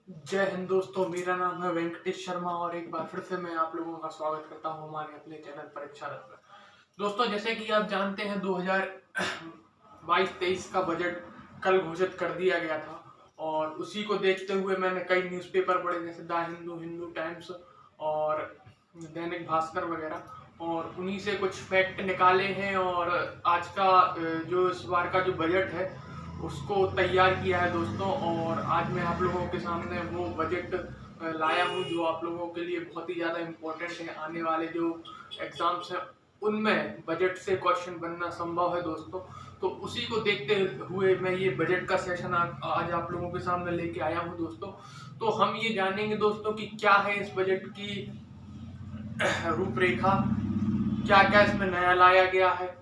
जय हिंद दोस्तों, मेरा नाम है वेंकटेश शर्मा और एक बार फिर से मैं आप लोगों का स्वागत करता हूं हमारे अपने चैनल परीक्षा रथ में। दोस्तों, जैसे कि आप जानते हैं 2022-23 का बजट कल घोषित कर दिया गया था और उसी को देखते हुए मैंने कई न्यूज़पेपर पढ़े जैसे द हिंदू, हिंदू टाइम्स और दैनिक भास्कर वगैरह, और उन्हीं से कुछ फैक्ट निकाले हैं और आज का जो इस बार का जो बजट है उसको तैयार किया है दोस्तों। और आज मैं आप लोगों के सामने वो बजट लाया हूँ जो आप लोगों के लिए बहुत ही ज़्यादा इम्पोर्टेंट है। आने वाले जो एग्जाम्स हैं उनमें बजट से क्वेश्चन बनना संभव है दोस्तों। तो उसी को देखते हुए मैं ये बजट का सेशन आज आप लोगों के सामने लेके आया हूँ दोस्तों। तो हम ये जानेंगे दोस्तों कि क्या है इस बजट की रूपरेखा, क्या क्या इसमें नया लाया गया है,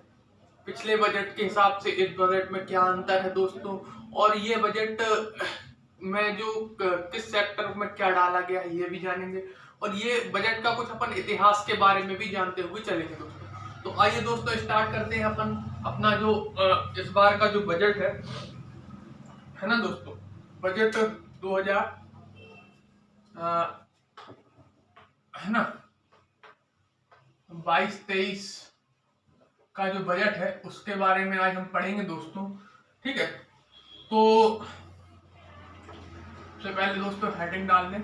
पिछले बजट के हिसाब से इस बजट में क्या अंतर है दोस्तों, और ये बजट में जो किस सेक्टर में क्या डाला गया है ये भी जानेंगे, और ये बजट का कुछ अपन इतिहास के बारे में भी जानते हुए चलेंगे दोस्तों। तो आइए दोस्तों स्टार्ट करते हैं अपन अपना जो इस बार का जो बजट है ना दोस्तों। बजट 2000 है ना 22-23 का जो बजट है उसके बारे में आज हम पढ़ेंगे दोस्तों। ठीक है, तो सबसे पहले दोस्तों हेडिंग डाल दें।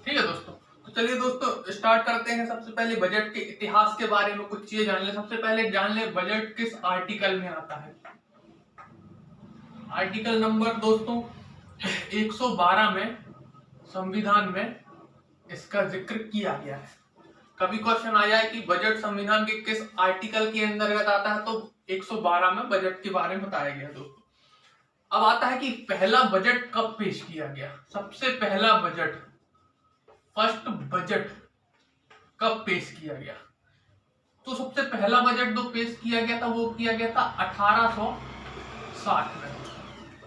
ठीक है दोस्तों, तो चलिए दोस्तों स्टार्ट करते हैं। सबसे पहले बजट के इतिहास के बारे में कुछ चीजें जान ले। सबसे पहले जान ले बजट किस आर्टिकल में आता है। आर्टिकल नंबर दोस्तों 112 में संविधान में इसका जिक्र किया गया है। कभी क्वेश्चन आ जाए कि बजट संविधान के किस आर्टिकल के अंतर्गत आता है, तो 112 में बजट के बारे में बताया गया दोस्तों। अब आता है कि पहला बजट कब पेश किया गया। सबसे पहला बजट, फर्स्ट बजट कब पेश किया गया, तो सबसे पहला बजट जो पेश किया गया था वो किया गया था 1860 में।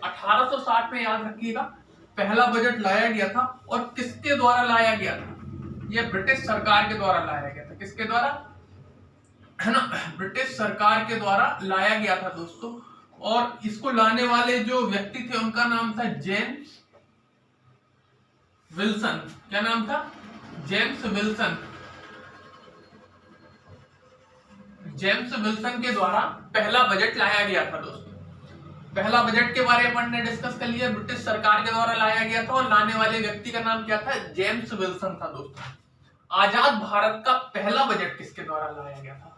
1860 में याद रखिएगा पहला बजट लाया गया था। और किसके द्वारा लाया गया था, यह ब्रिटिश सरकार के द्वारा लाया गया था। किसके द्वारा, है ना, ब्रिटिश सरकार के द्वारा लाया गया था दोस्तों। और इसको लाने वाले जो व्यक्ति थे उनका नाम था जेम्स विल्सन। क्या नाम था, जेम्स विल्सन। जेम्स विल्सन के द्वारा पहला बजट लाया गया था दोस्तों। पहला बजट के बारे में अपन ने डिस्कस कर लिया, ब्रिटिश सरकार के द्वारा लाया गया था और लाने वाले व्यक्ति का नाम क्या था, जेम्स विल्सन था दोस्तों। आजाद भारत का पहला बजट किसके द्वारा लाया गया था।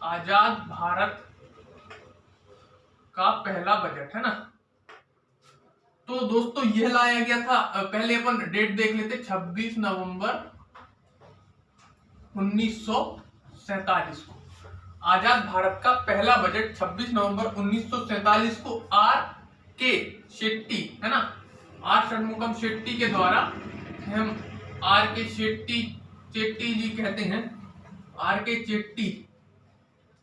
आजाद भारत का पहला बजट है ना, तो दोस्तों यह लाया गया था, पहले अपन डेट देख लेते, 26 नवंबर 1947 को आजाद भारत का पहला बजट 26 नवंबर 1947 को आर के शेट्टी, है ना, आर षणमुगम शेट्टी के द्वारा, हम आर के शेट्टी चेट्टी जी कहते हैं, आर के चेट्टी,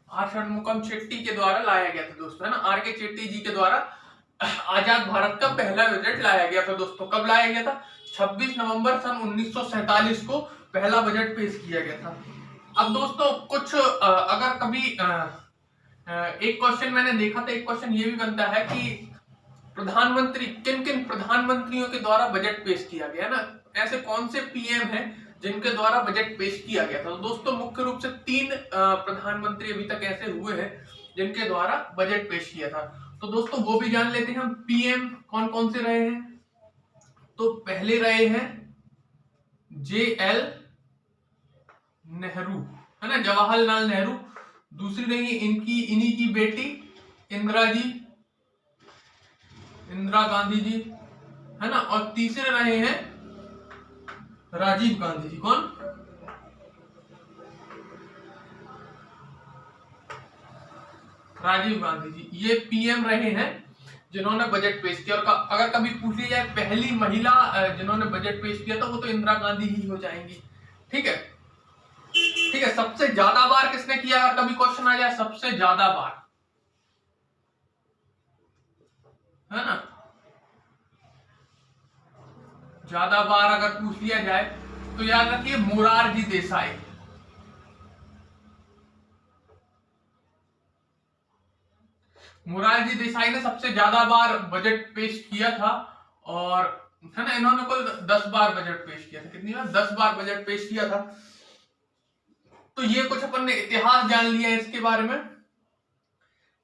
आर षणमुगम शेट्टी के द्वारा लाया गया था दोस्तों, है ना। आर के चेट्टी जी के द्वारा आजाद भारत का पहला बजट लाया गया था दोस्तों। कब लाया गया था, 26 नवंबर सन 1947 को पहला बजट पेश किया गया था। अब दोस्तों कुछ अगर कभी एक क्वेश्चन मैंने देखा था, एक क्वेश्चन ये भी बनता है कि प्रधानमंत्री, किन किन प्रधानमंत्रियों के द्वारा बजट पेश किया गया ना, ऐसे कौन से पीएम हैं जिनके द्वारा बजट पेश किया गया था। तो दोस्तों मुख्य रूप से 3 प्रधानमंत्री अभी तक ऐसे हुए हैं जिनके द्वारा बजट पेश किया था। तो दोस्तों वो भी जान लेते हैं हम, पीएम कौन कौन से रहे हैं। तो पहले रहे हैं JL नेहरू, है ना, जवाहरलाल नेहरू। दूसरी रही इन्हीं की बेटी इंदिरा गांधी जी, है ना। और तीसरे रहे हैं राजीव गांधी जी। कौन, राजीव गांधी जी। ये पीएम रहे हैं जिन्होंने बजट पेश किया। और अगर कभी पूछ लिया जाए पहली महिला जिन्होंने बजट पेश किया था, वो तो इंदिरा गांधी ही हो जाएंगी। ठीक है, ठीक है। सबसे ज्यादा बार किसने किया, अगर कभी क्वेश्चन आ जाए सबसे ज्यादा बार, है ना, ज्यादा बार अगर पूछ लिया जाए तो याद रखिए मोरारजी देसाई। मोरारजी देसाई ने सबसे ज्यादा बार बजट पेश किया था, और है ना, इन्होंने कुल 10 बार बजट पेश किया था। कितनी बार? 10 बार बजट पेश किया था। तो ये कुछ अपन ने इतिहास जान लिया है इसके बारे में,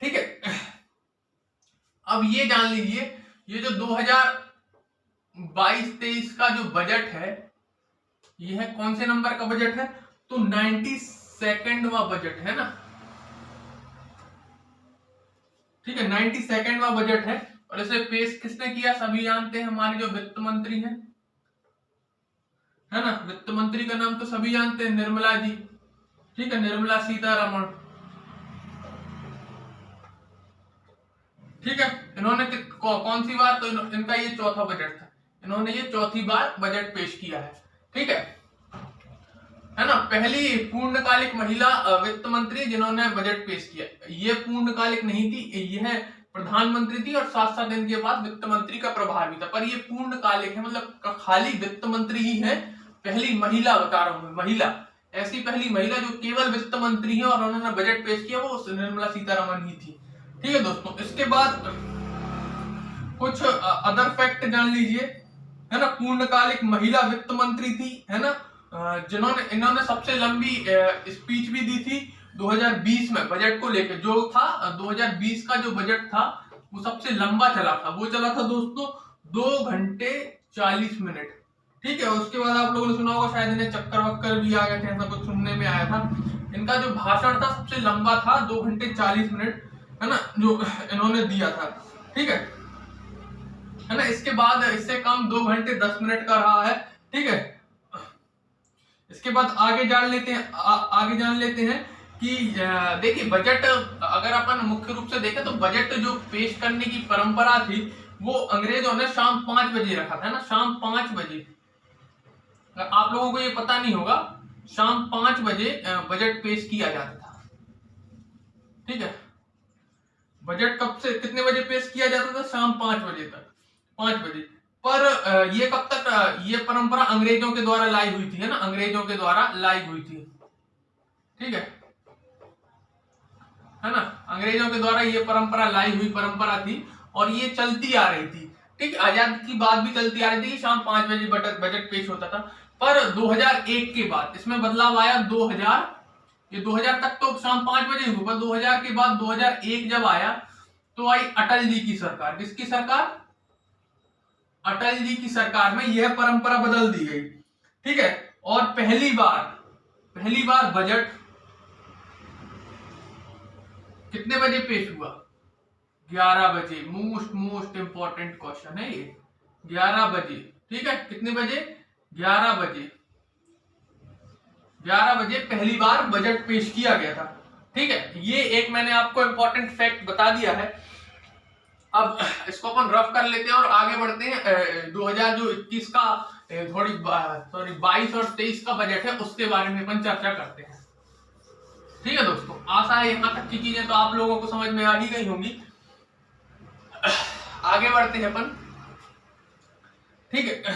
ठीक है। अब ये जान लीजिए, ये जो 2022-23 का जो बजट है, ये है कौन से नंबर का बजट है? तो 92वां बजट है ना, ठीक है, 92वां बजट है। और इसे पेश किसने किया? सभी जानते हैं, हमारे जो वित्त मंत्री हैं, है ना, वित्त मंत्री का नाम तो सभी जानते हैं, निर्मला जी, ठीक है, निर्मला सीतारमण, ठीक है। इन्होंने कौन सी बार? तो इनका ये चौथा बजट था, इन्होंने ये चौथी बार बजट पेश किया है, ठीक है ना। पहली पूर्णकालिक महिला वित्त मंत्री जिन्होंने बजट पेश किया। ये पूर्णकालिक नहीं थी, यह प्रधानमंत्री थी, और साथ साथ इनके बाद वित्त मंत्री का प्रभार भी था, पर ये पूर्णकालिक है, मतलब खाली वित्त मंत्री ही है। पहली महिला बता रहा हूं, महिला, ऐसी पहली महिला जो केवल वित्त मंत्री है और उन्होंने बजट पेश किया, वो निर्मला सीतारमण ही थी, ठीक है दोस्तों। इसके बाद कुछ अदर फैक्ट जान लीजिए, है ना। पूर्णकालिक महिला वित्त मंत्री थी, है ना, इन्होंने सबसे लंबी स्पीच भी दी थी 2020 में बजट को लेकर। जो था 2020 का जो बजट था वो सबसे लंबा चला था, वो चला था दोस्तों 2 घंटे 40 मिनट, ठीक है। उसके बाद आप लोगों ने सुना होगा शायद इन्हें चक्कर वक्कर भी आ गए थे, ऐसा कुछ सुनने में आया था। इनका जो भाषण था सबसे लंबा था, 2 घंटे 40 मिनट, है ना, जो इन्होंने दिया था, ठीक है ना। इसके बाद इससे कम 2 घंटे 10 मिनट का रहा है, ठीक है। इसके बाद आगे जान लेते हैं कि देखिए, बजट अगर अपन मुख्य रूप से देखें तो बजट जो पेश करने की परंपरा थी वो अंग्रेजों ने शाम 5 बजे रखा था ना, शाम 5 बजे। आप लोगों को ये पता नहीं होगा, शाम 5 बजे बजट पेश किया जाता था, ठीक है। बजट कब से कितने बजे पेश किया जाता था? शाम 5 बजे तक, 5 बजे। पर ये कब तक ये परंपरा अंग्रेजों के द्वारा लाई हुई थी, है ना, अंग्रेजों के द्वारा लाई हुई थी, ठीक है ना। अंग्रेजों के द्वारा ये परंपरा लाई हुई परंपरा थी और ये चलती आ रही थी, ठीक। आजादी की बात भी चलती आ रही थी कि शाम 5 बजे बजट पेश होता था। पर 2001 के बाद इसमें बदलाव आया। 2000 तक तो शाम 5 बजे हुआ, 2000 के बाद 2001 जब आया तो आई अटल जी की सरकार। किसकी सरकार? अटल जी की सरकार में यह परंपरा बदल दी गई, ठीक है। और पहली बार बजट कितने बजे पेश हुआ? 11 बजे। मोस्ट इंपॉर्टेंट क्वेश्चन है ये, 11 बजे, ठीक है। कितने बजे? 11 बजे। 11 बजे पहली बार बजट पेश किया गया था, ठीक है। ये एक मैंने आपको इंपॉर्टेंट फैक्ट बता दिया है। अब इसको अपन रफ कर लेते हैं और आगे बढ़ते हैं। 2021 का सॉरी 22 और 23 का बजट है, उसके बारे में अपन चर्चा करते हैं, ठीक है दोस्तों। आशा है यहाँ तक की चीजें तो आप लोगों को समझ में आ ही गई होंगी। आगे बढ़ते हैं अपन, ठीक है।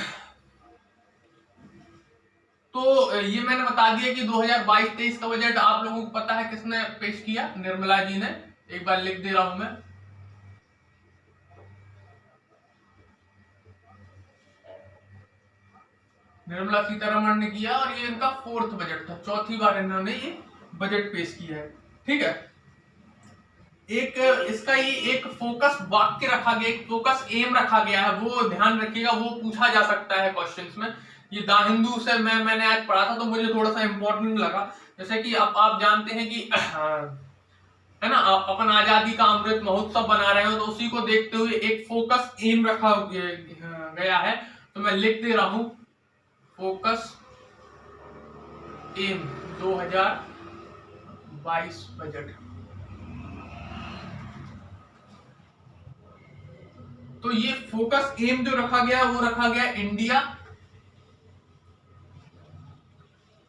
तो ये मैंने बता दिया कि 2022-23 का बजट आप लोगों को पता है किसने पेश किया? निर्मला जी ने। एक बार लिख दे रहा हूं मैं, निर्मला सीतारमण ने किया, और ये इनका 4th बजट था, चौथी बार इन्होंने ये बजट पेश किया है, ठीक है। एक इसका ये एक फोकस वाक्य रखा गया, एक फोकस एम रखा गया है, वो ध्यान रखिएगा, वो पूछा जा सकता है क्वेश्चंस में। ये द हिंदू से मैंने आज पढ़ा था तो मुझे थोड़ा सा इंपॉर्टेंट लगा। जैसे कि आप जानते हैं कि है ना, अपन आजादी का अमृत महोत्सव बना रहे हो, तो उसी को देखते हुए एक फोकस एम रखा गया है। तो मैं लिख दे रहा हूं, फोकस एम 2022 बजट। तो ये फोकस एम जो रखा गया वो रखा गया इंडिया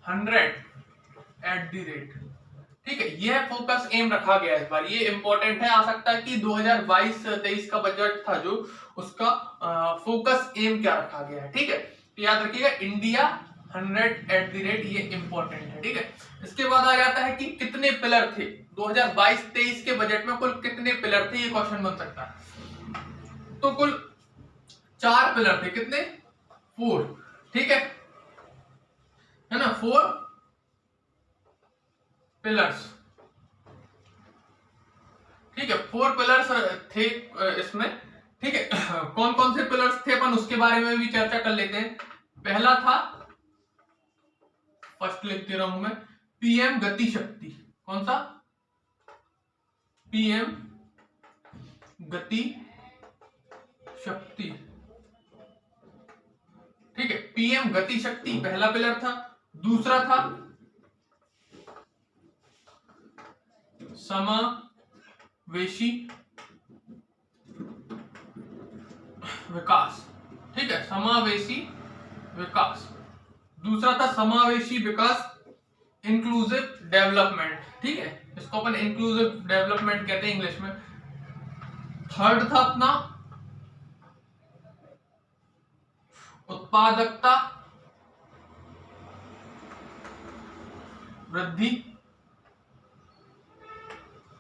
100 ठीक है। यह फोकस एम रखा गया इस बार, ये इंपॉर्टेंट है। आ सकता है कि 2022-23 का बजट था जो, उसका फोकस एम क्या रखा गया है, ठीक है। तो याद रखिएगा, इंडिया 100 ये इंपॉर्टेंट है, ठीक है। इसके बाद आ जाता है कि कितने पिलर थे 2022-23 के बजट में, कुल कितने पिलर थे, ये क्वेश्चन बन सकता है। तो कुल 4 पिलर थे, कितने? 4, ठीक है ना, 4 पिलर्स, ठीक है, 4 पिलर्स थे इसमें, ठीक है। कौन कौन से पिलर्स थे अपन उसके बारे में भी चर्चा कर लेते हैं। पहला था, फर्स्ट लिख दे रहा हूं मैं, पीएम गति शक्ति। कौन सा? पीएम गति शक्ति, ठीक है, पीएम गति शक्ति पहला पिलर था। दूसरा था समावेशी विकास, ठीक है, समावेशी विकास। दूसरा था समावेशी विकास, इंक्लूसिव डेवलपमेंट, ठीक है, इसको अपन इंक्लूसिव डेवलपमेंट कहते हैं इंग्लिश में। थर्ड था अपना उत्पादकता वृद्धि,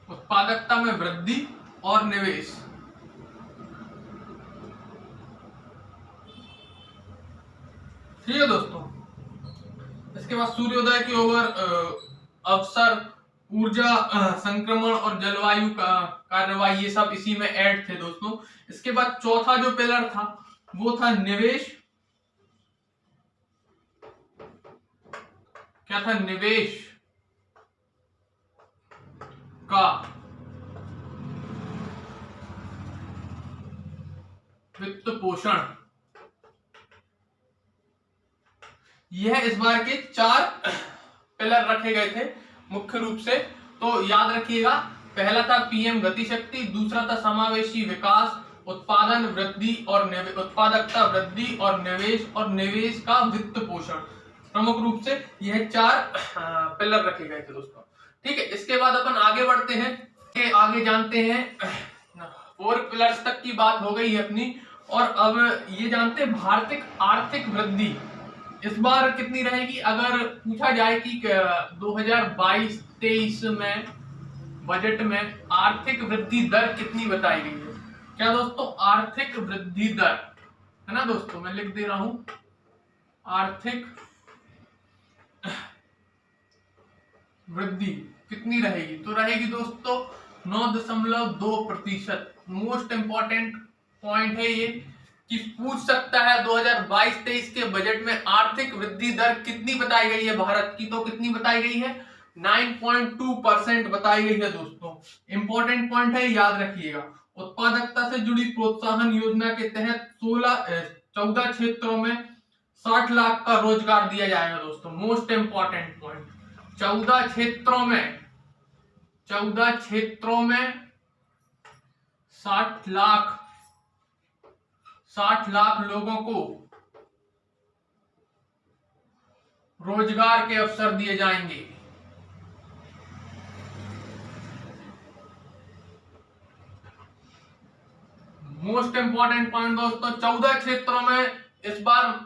उत्पादकता में वृद्धि और निवेश। ठीक है दोस्तों। इसके बाद सूर्योदय की ओर अवसर, ऊर्जा संक्रमण और जलवायु का कार्रवाई, ये सब इसी में ऐड थे दोस्तों। इसके बाद चौथा जो पिलर था वो था निवेश। क्या था? निवेश का वित्त पोषण। यह इस बार के 4 पिलर रखे गए थे मुख्य रूप से, तो याद रखिएगा। पहला था पीएम गति शक्ति, दूसरा था समावेशी विकास, उत्पादन वृद्धि और उत्पादकता वृद्धि और निवेश का वित्त पोषण। प्रमुख रूप से यह 4 पिलर रखे गए थे दोस्तों, ठीक है। इसके बाद अपन आगे बढ़ते हैं कि आगे जानते हैं 4 पिलर्स तक की बात हो गई है अपनी, और अब ये जानते हैं भारतीय आर्थिक वृद्धि इस बार कितनी रहेगी। अगर पूछा जाए कि 2022-23 में बजट में आर्थिक वृद्धि दर कितनी बताई गई है, क्या दोस्तों? आर्थिक वृद्धि दर है ना दोस्तों, मैं लिख दे रहा हूं, आर्थिक वृद्धि कितनी रहेगी? तो रहेगी दोस्तों 9.2%। मोस्ट इंपॉर्टेंट पॉइंट है ये कि पूछ सकता है 2022-23 के बजट में आर्थिक वृद्धि दर कितनी बताई गई है भारत की, तो कितनी बताई गई है? 9.2% बताई गई है दोस्तों। इंपॉर्टेंट पॉइंट है, याद रखिएगा। उत्पादकता से जुड़ी प्रोत्साहन योजना के तहत 14 क्षेत्रों में 60 लाख का रोजगार दिया जाएगा दोस्तों। मोस्ट इंपॉर्टेंट पॉइंट, 14 क्षेत्रों में 60 लाख लोगों को रोजगार के अवसर दिए जाएंगे। मोस्ट इंपॉर्टेंट पॉइंट दोस्तों, 14 क्षेत्रों में इस बार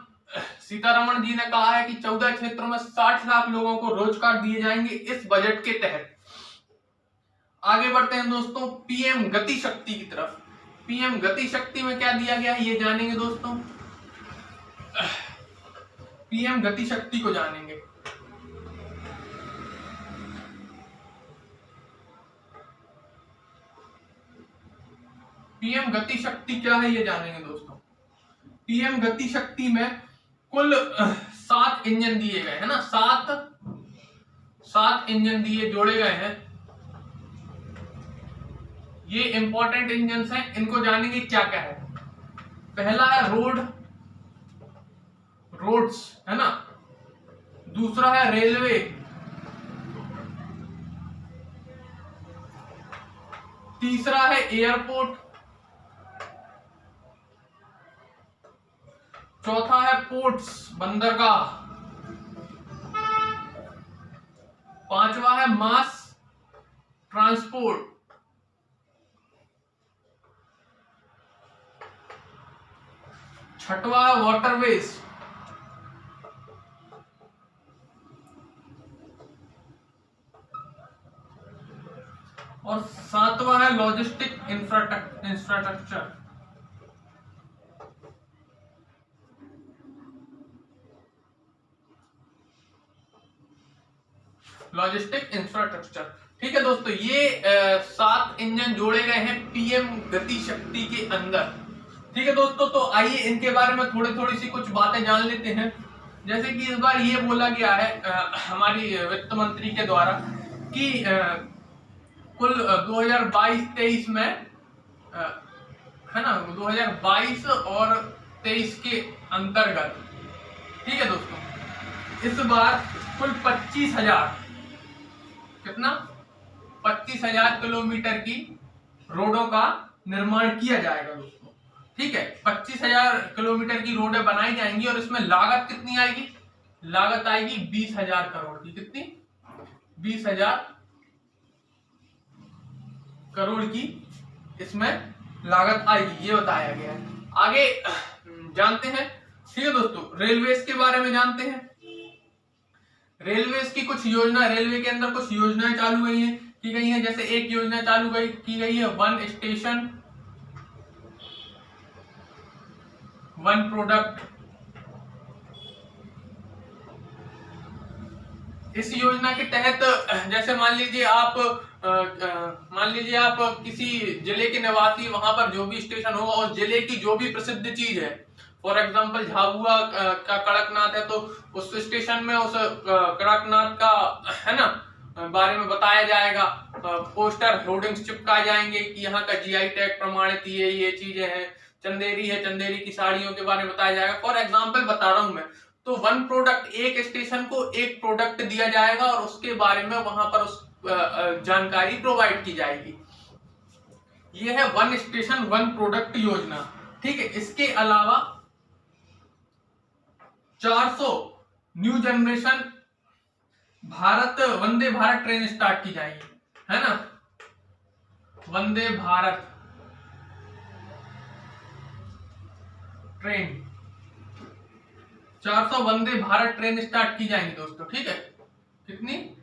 सीतारमण जी ने कहा है कि 14 क्षेत्रों में 60 लाख लोगों को रोजगार दिए जाएंगे इस बजट के तहत। आगे बढ़ते हैं दोस्तों पीएम गति शक्ति की तरफ। पीएम गति शक्ति में क्या दिया गया है ये जानेंगे दोस्तों। पीएम गति शक्ति को जानेंगे। पीएम गति शक्ति क्या है ये जानेंगे दोस्तों। पीएम गति शक्ति में कुल 7 इंजन दिए गए हैं ना, 7 इंजन जोड़े गए हैं। ये इंपॉर्टेंट इंजन हैं, इनको जानेंगे क्या क्या है। पहला है रोड्स है ना, दूसरा है रेलवे, तीसरा है एयरपोर्ट, चौथा है पोर्ट्स बंदरगाह, पांचवा है मास ट्रांसपोर्ट, छठवा है वाटरवेज, और सातवां है लॉजिस्टिक इंफ्रास्ट्रक्चर। Logistic infrastructure. ठीक है दोस्तों, ये 7 इंजन जोड़े गए हैं पीएम गति शक्ति के अंदर। ठीक है दोस्तों, तो आइए इनके बारे में थोड़ी सी कुछ बातें जान लेते हैं। जैसे कि इस बार ये बोला गया है हमारी वित्त मंत्री के द्वारा कि कुल 2022-23 में है ना, 2022 और 23 के अंतर्गत, ठीक है दोस्तों, इस बार कुल 25,000, कितना, 25,000 किलोमीटर की रोडों का निर्माण किया जाएगा दोस्तों। ठीक है, 25,000 किलोमीटर की रोडें बनाई जाएंगी और इसमें लागत कितनी आएगी? लागत आएगी 20,000 करोड़ की। कितनी? 20,000 करोड़ की इसमें लागत आएगी, ये बताया गया है। आगे जानते हैं। ठीक है दोस्तों, रेलवेज के बारे में जानते हैं। रेलवेज की कुछ योजना, रेलवे के अंदर कुछ योजनाएं चालू की गई हैं। जैसे एक योजना चालू की गई है वन स्टेशन वन प्रोडक्ट। इस योजना के तहत जैसे मान लीजिए आप किसी जिले के निवासी, वहां पर जो भी स्टेशन होगा और जिले की जो भी प्रसिद्ध चीज है, फॉर एग्जांपल झाबुआ का कड़कनाथ है, तो उस स्टेशन में उस कड़कनाथ का है ना बारे में बताया जाएगा। पोस्टर होर्डिंग्स चिपकाए जाएंगे कि यहाँ का जीआई टैग प्रमाणित ये चीजें हैं। चंदेरी है, चंदेरी की साड़ियों के बारे में बताया जाएगा। फॉर एग्जांपल बता रहा हूं मैं। तो वन प्रोडक्ट, एक स्टेशन को एक प्रोडक्ट दिया जाएगा और उसके बारे में वहां पर उस जानकारी प्रोवाइड की जाएगी। यह है वन स्टेशन वन प्रोडक्ट योजना। ठीक है, इसके अलावा 400 new generation Vande Bharat train start की जाएगी, है ना। Vande Bharat train, 400 Vande Bharat train start की जाएंगी दोस्तों। ठीक है, कितनी?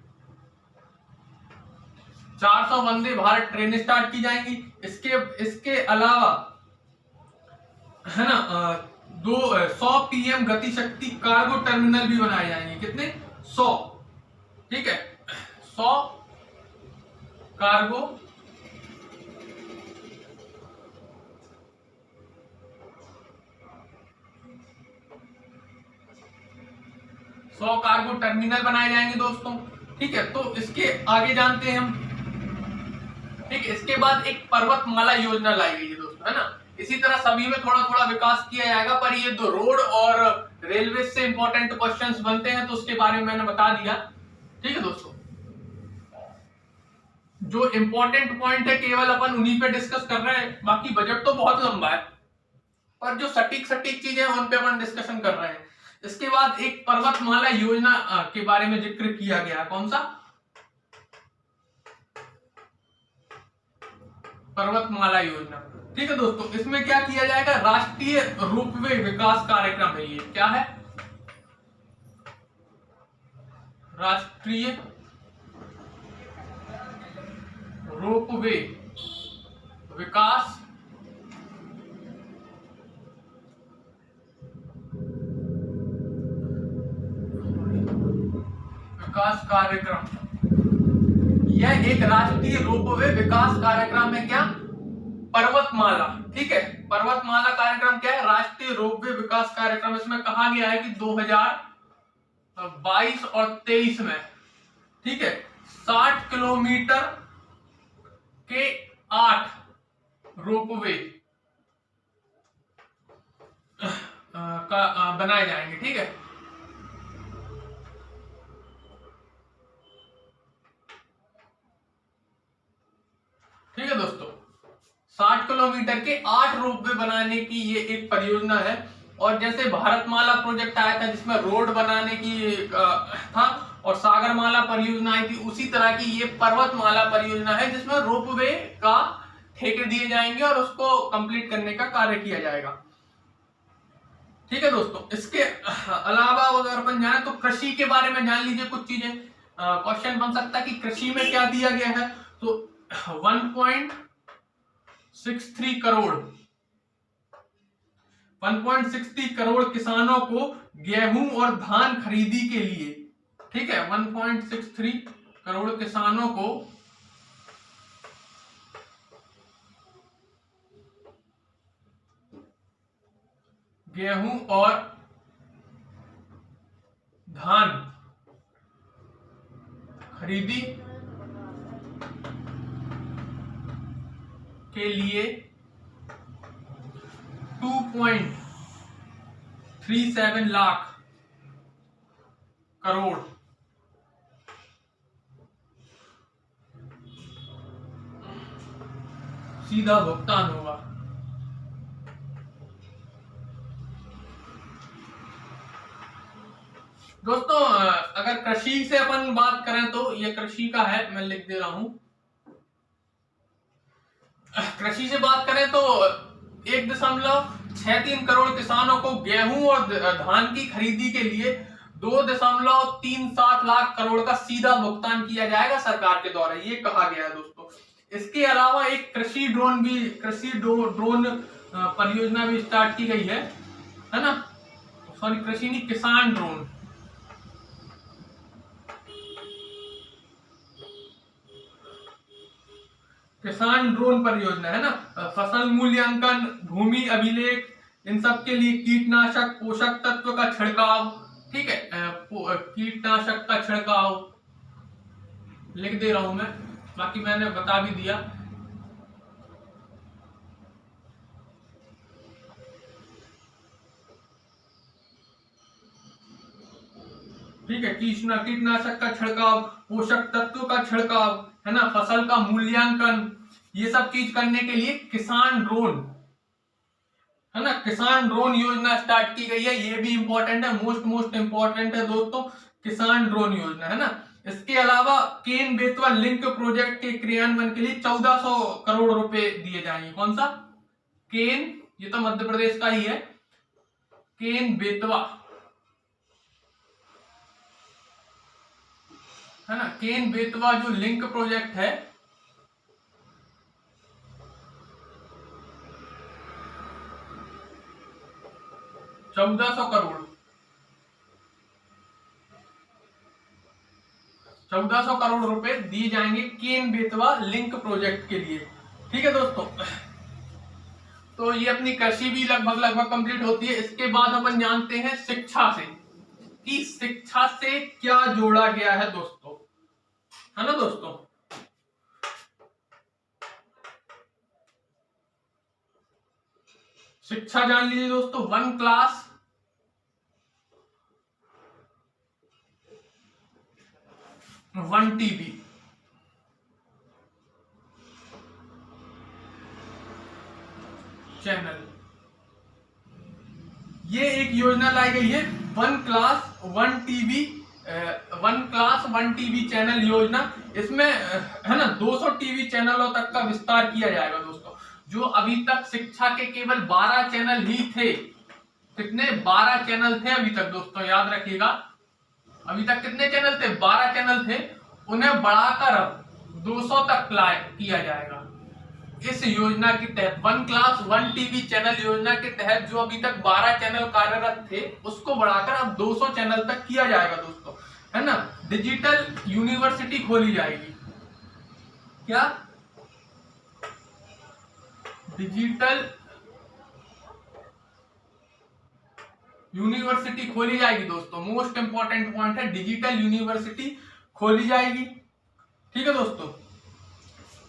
400 वंदे भारत ट्रेन स्टार्ट की जाएंगी। इसके अलावा है ना 100 पीएम गति शक्ति कार्गो टर्मिनल भी बनाए जाएंगे। कितने? 100। ठीक है, 100 कार्गो टर्मिनल बनाए जाएंगे दोस्तों। ठीक है, तो इसके आगे जानते हैं हम। ठीक है, इसके बाद एक पर्वतमाला योजना लाई गई है दोस्तों, है ना। इसी तरह सभी में थोड़ा थोड़ा विकास किया जाएगा, पर ये दो रोड और रेलवे से इंपॉर्टेंट क्वेश्चंस बनते हैं, तो उसके बारे में मैंने बता दिया। ठीक है दोस्तों, जो इंपॉर्टेंट पॉइंट है केवल अपन उन्हीं पे डिस्कस कर रहे हैं। बाकी बजट तो बहुत लंबा है, पर जो सटीक चीजें हैं उन पे अपन डिस्कशन कर रहे हैं। इसके बाद एक पर्वतमाला योजना के बारे में जिक्र किया गया। कौन सा? पर्वतमाला योजना। ठीक है दोस्तों, इसमें क्या किया जाएगा? राष्ट्रीय रोपवे विकास कार्यक्रम है ये। क्या है? राष्ट्रीय रोपवे विकास कार्यक्रम। यह एक राष्ट्रीय रोपवे विकास कार्यक्रम है। क्या? पर्वतमाला। ठीक है, पर्वतमाला कार्यक्रम क्या है? राष्ट्रीय रोपवे विकास कार्यक्रम। इसमें कहा गया है कि 2022 और 23 में, ठीक है, 60 किलोमीटर के 8 रोपवे बनाए जाएंगे। ठीक है, ठीक है दोस्तों, 60 किलोमीटर के 8 रोपवे बनाने की ये एक परियोजना है। और जैसे भारतमाला प्रोजेक्ट आया था जिसमें रोड बनाने की था और सागरमाला परियोजना आई थी, उसी तरह की ये पर्वतमाला परियोजना है जिसमें रोपवे का ठेके दिए जाएंगे और उसको कंप्लीट करने का कार्य किया जाएगा। ठीक है दोस्तों, इसके अलावा अगर अपन जाने तो कृषि के बारे में जान लीजिए कुछ चीजें। क्वेश्चन बन सकता है कि कृषि में क्या दिया गया है। तो 1.63 करोड़ 1.63 करोड़ किसानों को गेहूं और धान खरीदी के लिए, ठीक है, 1.63 करोड़ किसानों को गेहूं और धान खरीदी के लिए 2.37 लाख करोड़ सीधा भुगतान होगा। दोस्तों अगर कृषि से अपन बात करें तो ये कृषि का है, मैं लिख दे रहा हूं। कृषि से बात करें तो 1.63 करोड़ किसानों को गेहूं और धान की खरीदी के लिए 2.37 लाख करोड़ का सीधा भुगतान किया जाएगा सरकार के द्वारा, ये कहा गया है दोस्तों। इसके अलावा एक कृषि ड्रोन परियोजना भी स्टार्ट की गई है ना, सॉरी कृषि नहीं, किसान ड्रोन। किसान ड्रोन परियोजना है ना, फसल मूल्यांकन, भूमि अभिलेख, इन सब के लिए कीटनाशक, पोषक तत्व का छिड़काव, ठीक है, कीटनाशक का छिड़काव लिख दे रहा हूं मैं, बाकी मैंने बता भी दिया। ठीक है, कीटनाशक का छिड़काव, पोषक तत्व का छिड़काव, है ना, फसल का मूल्यांकन, ये सब चीज करने के लिए किसान ड्रोन, है ना, किसान ड्रोन योजना स्टार्ट की गई है। ये भी इंपॉर्टेंट है, मोस्ट इंपॉर्टेंट है दोस्तों, किसान ड्रोन योजना, है ना। इसके अलावा केन बेतवा लिंक प्रोजेक्ट के क्रियान्वयन के लिए 1400 करोड़ रुपए दिए जाएंगे। कौन सा? केन, ये तो मध्य प्रदेश का ही है, केन बेतवा, है ना, केन बेतवा जो लिंक प्रोजेक्ट है, करोड़ 1400 करोड़ रुपए दिए जाएंगे केन बेतवा लिंक प्रोजेक्ट के लिए। ठीक है दोस्तों, तो ये अपनी कृषि भी लगभग कंप्लीट होती है। इसके बाद अपन जानते हैं शिक्षा से, कि शिक्षा से क्या जोड़ा गया है दोस्तों, है ना दोस्तों। शिक्षा जान लीजिए दोस्तों, 1 क्लास 1 टीबी, चैनल, ये एक योजना लाई गई है, 1 class 1 TB, 1 class 1 TB channel योजना। इसमें है ना 200 टीवी चैनलों तक का विस्तार किया जाएगा दोस्तों। जो अभी तक शिक्षा के केवल 12 चैनल ही थे, कितने? 12 चैनल थे अभी तक दोस्तों, याद रखिएगा। अभी तक कितने चैनल थे? 12 चैनल थे, उन्हें बढ़ाकर अब 200 तक किया जाएगा इस योजना के तहत। 1 क्लास 1 टीवी चैनल योजना के तहत जो अभी तक 12 चैनल कार्यरत थे, उसको बढ़ाकर अब 200 चैनल तक किया जाएगा दोस्तों, है ना। डिजिटल यूनिवर्सिटी खोली जाएगी। क्या? डिजिटल यूनिवर्सिटी खोली जाएगी दोस्तों, मोस्ट इंपॉर्टेंट पॉइंट है, डिजिटल यूनिवर्सिटी खोली जाएगी। ठीक है दोस्तों,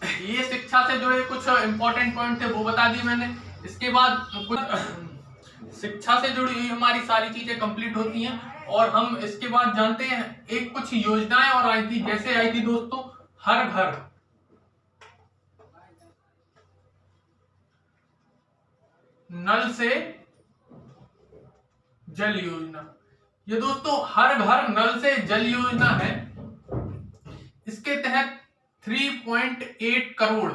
ये शिक्षा से जुड़े कुछ इंपॉर्टेंट पॉइंट थे, वो बता दिए मैंने। इसके बाद कुछ शिक्षा से जुड़ी हुई हमारी सारी चीजें कंप्लीट होती हैं, और हम इसके बाद जानते हैं एक कुछ योजनाएं और आई थी, जैसे आई थी दोस्तों हर घर नल से जल योजना। ये दोस्तों हर घर नल से जल योजना है। इसके तहत 3.8 करोड़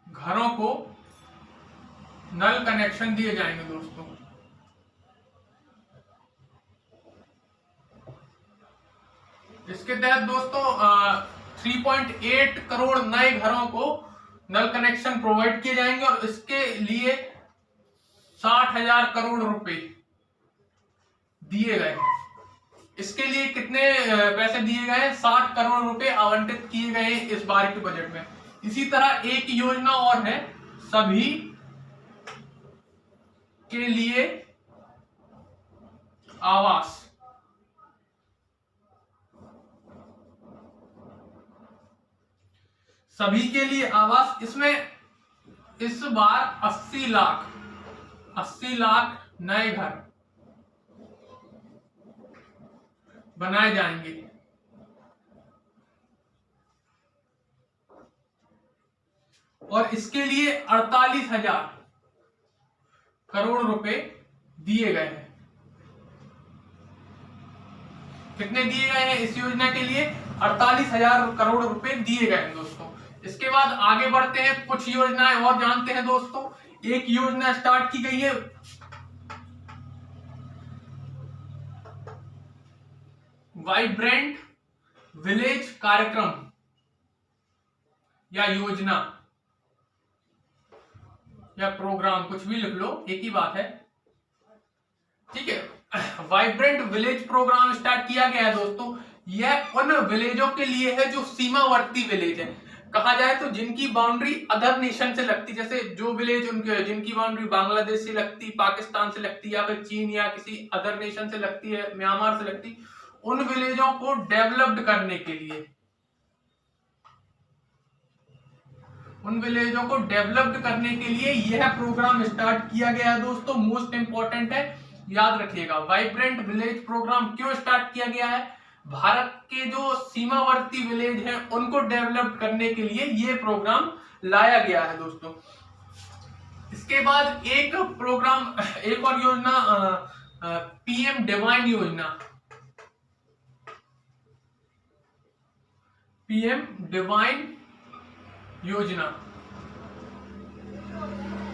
घरों को नल कनेक्शन दिए जाएंगे दोस्तों। इसके तहत दोस्तों 3.8 करोड़ नए घरों को नल कनेक्शन प्रोवाइड किए जाएंगे और इसके लिए 60,000 करोड़ रुपए दिए गए। इसके लिए कितने पैसे दिए गए? 60 करोड़ रुपए आवंटित किए गए इस बार के बजट में। इसी तरह एक योजना और है, सभी के लिए आवास। सभी के लिए आवास, इसमें इस बार 80 लाख नए घर बनाए जाएंगे। और इसके लिए 48,000 करोड़ रुपए दिए गए हैं। कितने दिए गए हैं इस योजना के लिए? 48,000 करोड़ रुपए दिए गए हैं दोस्तों। इसके बाद आगे बढ़ते हैं, कुछ योजनाएं और जानते हैं दोस्तों। एक योजना स्टार्ट की गई है वाइब्रेंट विलेज कार्यक्रम या योजना या प्रोग्राम, कुछ भी लिख लो, एक ही बात है, ठीक है। वाइब्रेंट विलेज प्रोग्राम स्टार्ट किया गया है दोस्तों। यह उन विलेजों के लिए है जो सीमावर्ती विलेज है, कहा जाए तो जिनकी बाउंड्री अदर नेशन से लगती, जैसे जो विलेज उनके जिनकी बाउंड्री बांग्लादेश से लगती, पाकिस्तान से लगती, या फिर चीन या किसी अदर नेशन से लगती है, म्यांमार से लगती, उन विलेजों को डेवलप्ड करने के लिए, उन विलेजों को डेवलप्ड करने के लिए यह प्रोग्राम स्टार्ट किया गया है दोस्तों। मोस्ट इंपॉर्टेंट है, याद रखिएगा। वाइब्रेंट विलेज प्रोग्राम क्यों स्टार्ट किया गया है? भारत के जो सीमावर्ती विलेज हैं उनको डेवलप करने के लिए यह प्रोग्राम लाया गया है दोस्तों। इसके बाद एक प्रोग्राम, एक और योजना, पीएम डिवाइन योजना, पीएम डिवाइन योजना।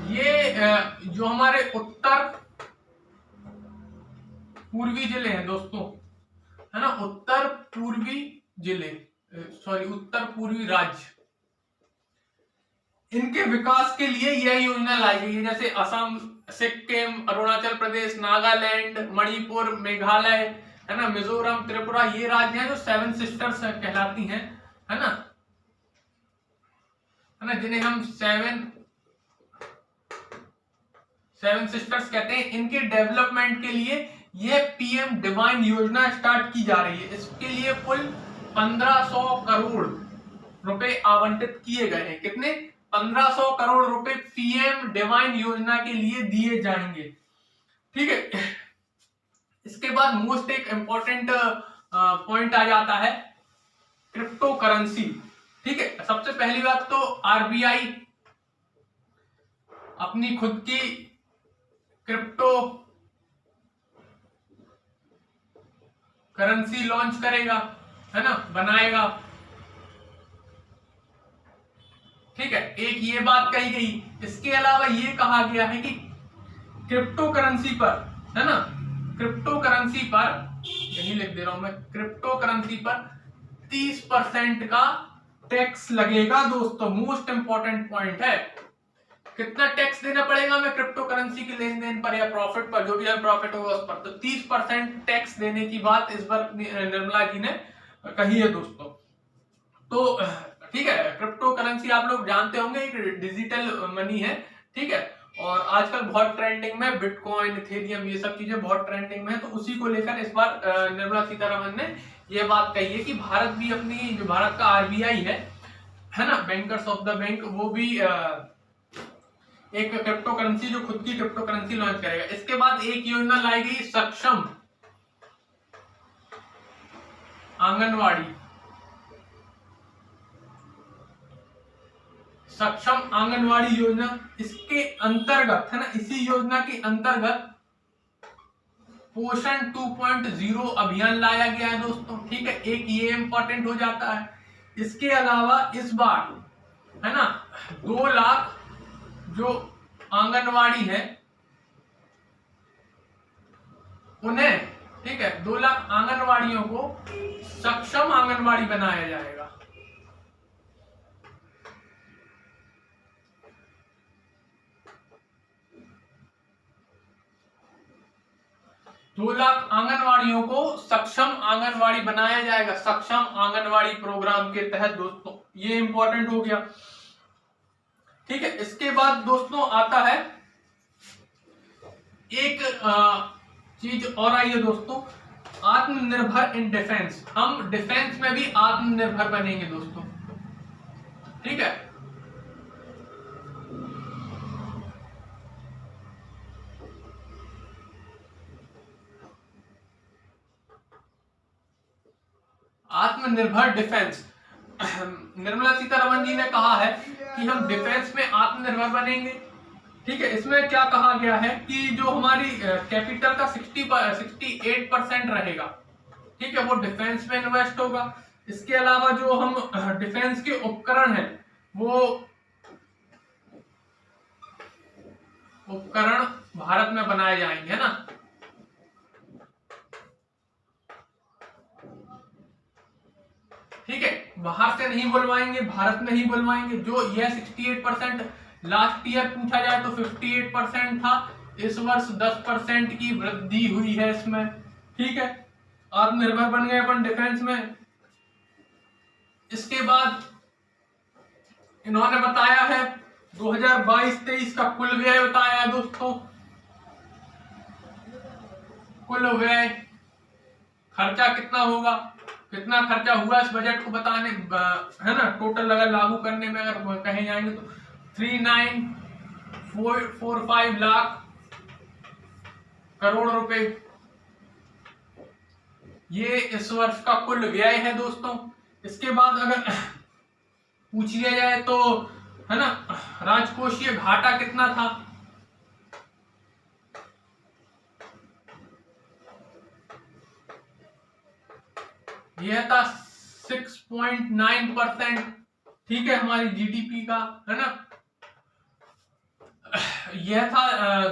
ये जो हमारे उत्तर पूर्वी जिले हैं दोस्तों, है ना, उत्तर पूर्वी जिले, उत्तर पूर्वी राज्य, इनके विकास के लिए यह योजना लाई गई है। जैसे असम, सिक्किम, अरुणाचल प्रदेश, नागालैंड, मणिपुर, मेघालय, है ना, मिजोरम, त्रिपुरा, ये राज्य हैं जो 7 सिस्टर्स कहलाती हैं, है ना, जिन्हें हम सेवन सिस्टर्स कहते हैं। इनके डेवलपमेंट के लिए यह पीएम डिवाइन योजना स्टार्ट की जा रही है। इसके लिए कुल 1500 करोड़ रुपए आवंटित किए गए हैं। कितने? 1500 करोड़ रुपए पीएम डिवाइन योजना के लिए दिए जाएंगे, ठीक है। इसके बाद मोस्ट एक इंपॉर्टेंट पॉइंट आ जाता है, क्रिप्टो करेंसी, ठीक है। सबसे पहली बात तो आरबीआई अपनी खुद की क्रिप्टो करेंसी लॉन्च करेगा, है ना, बनाएगा, ठीक है। एक ये बात कही गई। इसके अलावा ये कहा गया है कि क्रिप्टो करेंसी पर, है ना, क्रिप्टो करेंसी पर, यही लिख दे रहा हूं मैं, क्रिप्टो करेंसी पर 30% का टैक्स लगेगा दोस्तों। मोस्ट इंपॉर्टेंट पॉइंट है। कितना टैक्स देना पड़ेगा हमें क्रिप्टो करेंसी के लेन देन पर या प्रॉफिट पर, जो भी है प्रॉफिट होगा उस पर, तो 30% टैक्स देने की बात इस बार निर्मला जी ने कही है दोस्तों। तो ठीक है, क्रिप्टो करेंसी आप लोग जानते होंगे, एक डिजिटल मनी है, ठीक है। और आजकल बहुत ट्रेंडिंग में बिटकॉइन, इथेरियम, ये सब चीजें बहुत ट्रेंडिंग में है। तो उसी को लेकर इस बार निर्मला सीतारमण ने ये बात कही है कि भारत भी अपनी, जो भारत का आरबीआई है ना, बैंकर्स ऑफ द बैंक, वो भी एक क्रिप्टो करेंसी, जो खुद की क्रिप्टो करेंसी लॉन्च करेगा। इसके बाद एक योजना लाई गई, सक्षम आंगनवाड़ी, सक्षम आंगनवाड़ी योजना। इसके अंतर्गत, है ना, इसी योजना के अंतर्गत पोषण 2.0 अभियान लाया गया है दोस्तों, ठीक है। एक ये इंपॉर्टेंट हो जाता है। इसके अलावा इस बार, है ना, 2 लाख जो आंगनवाड़ी है उन्हें, ठीक है, 2 लाख आंगनवाड़ियों को सक्षम आंगनवाड़ी बनाया जाएगा, 2 लाख आंगनवाड़ियों को सक्षम आंगनवाड़ी बनाया जाएगा, सक्षम आंगनवाड़ी प्रोग्राम के तहत दोस्तों। ये इंपॉर्टेंट हो गया, ठीक है। इसके बाद दोस्तों आता है एक चीज और आई है दोस्तों, आत्मनिर्भर इन डिफेंस। हम डिफेंस में भी आत्मनिर्भर बनेंगे दोस्तों, ठीक है। आत्मनिर्भर डिफेंस, निर्मला सीतारमण जी ने कहा है कि हम डिफेंस में आत्मनिर्भर बनेंगे, ठीक है। इसमें क्या कहा गया है कि जो हमारी कैपिटल का 68% रहेगा, ठीक है, वो डिफेंस में इन्वेस्ट होगा। इसके अलावा जो हम डिफेंस के उपकरण हैं, वो उपकरण भारत में बनाए जाएंगे, है ना। ठीक है, बाहर से नहीं बुलवाएंगे, भारत में ही बुलवाएंगे। जो यह 68% लास्ट ईयर पूछा जाए तो 58% था, इस वर्ष 10% की वृद्धि हुई है इसमें, ठीक है। आत्मनिर्भर बन गए अपन डिफेंस में। इसके बाद इन्होंने बताया है 2022-23 का कुल व्यय बताया है दोस्तों। कुल व्यय खर्चा कितना होगा, कितना खर्चा हुआ इस बजट को बताने, है ना। टोटल अगर लागू करने में अगर कहे जाएंगे तो 3945 लाख करोड़ रुपए, ये इस वर्ष का कुल व्यय है दोस्तों। इसके बाद अगर पूछ लिया जाए तो, है ना, राजकोषीय घाटा कितना था, यह था 6.9%, ठीक है, हमारी जीडीपी का, है ना। यह था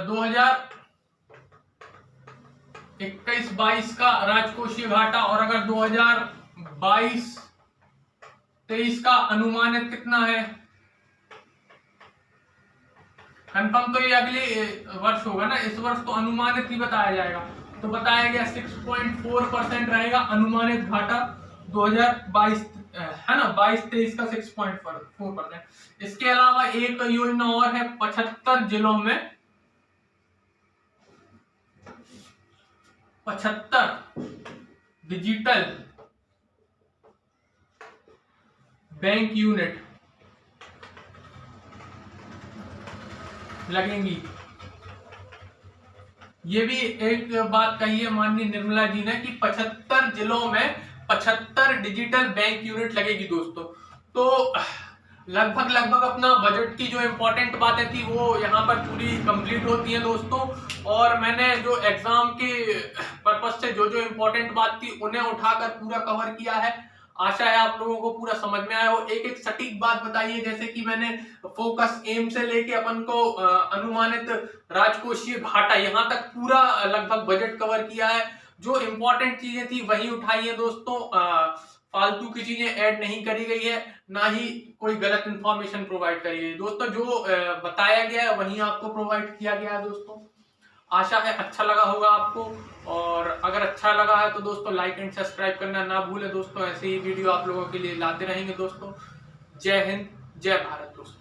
2021-22 का राजकोषीय घाटा। और अगर 2022-23 का अनुमानित कितना है, कंफर्म तो ये अगले वर्ष होगा ना, इस वर्ष तो अनुमानित ही बताया जाएगा। तो बताया गया 6.4% रहेगा अनुमानित घाटा 2022, है ना, 22-23 का 6.4%। इसके अलावा एक योजना और है 75 जिलों में 75 डिजिटल बैंक यूनिट लगेंगी। ये भी एक बात कही है माननीय निर्मला जी ने कि 75 जिलों में 75 डिजिटल बैंक यूनिट लगेगी दोस्तों। तो लगभग अपना बजट की जो इंपॉर्टेंट बातें थी वो यहाँ पर पूरी कंप्लीट होती है दोस्तों। और मैंने जो एग्जाम के पर्पस से जो जो इंपॉर्टेंट बात थी उन्हें उठाकर पूरा कवर किया है। आशा है आप लोगों को पूरा समझ में आया हो। एक एक सटीक बात बताइए, जैसे कि मैंने फोकस एम से लेके अपन को अनुमानित राजकोषीय घाटा यहाँ तक पूरा लगभग बजट कवर किया है। जो इंपॉर्टेंट चीजें थी वही उठाई है दोस्तों, फालतू की चीजें ऐड नहीं करी गई है, ना ही कोई गलत इंफॉर्मेशन प्रोवाइड करी गई। दोस्तों जो बताया गया है वही आपको प्रोवाइड किया गया है दोस्तों। आशा है अच्छा लगा होगा आपको, और अगर अच्छा लगा है तो दोस्तों लाइक एंड सब्सक्राइब करना ना भूलें दोस्तों। ऐसे ही वीडियो आप लोगों के लिए लाते रहेंगे दोस्तों। जय हिंद, जय भारत दोस्तों।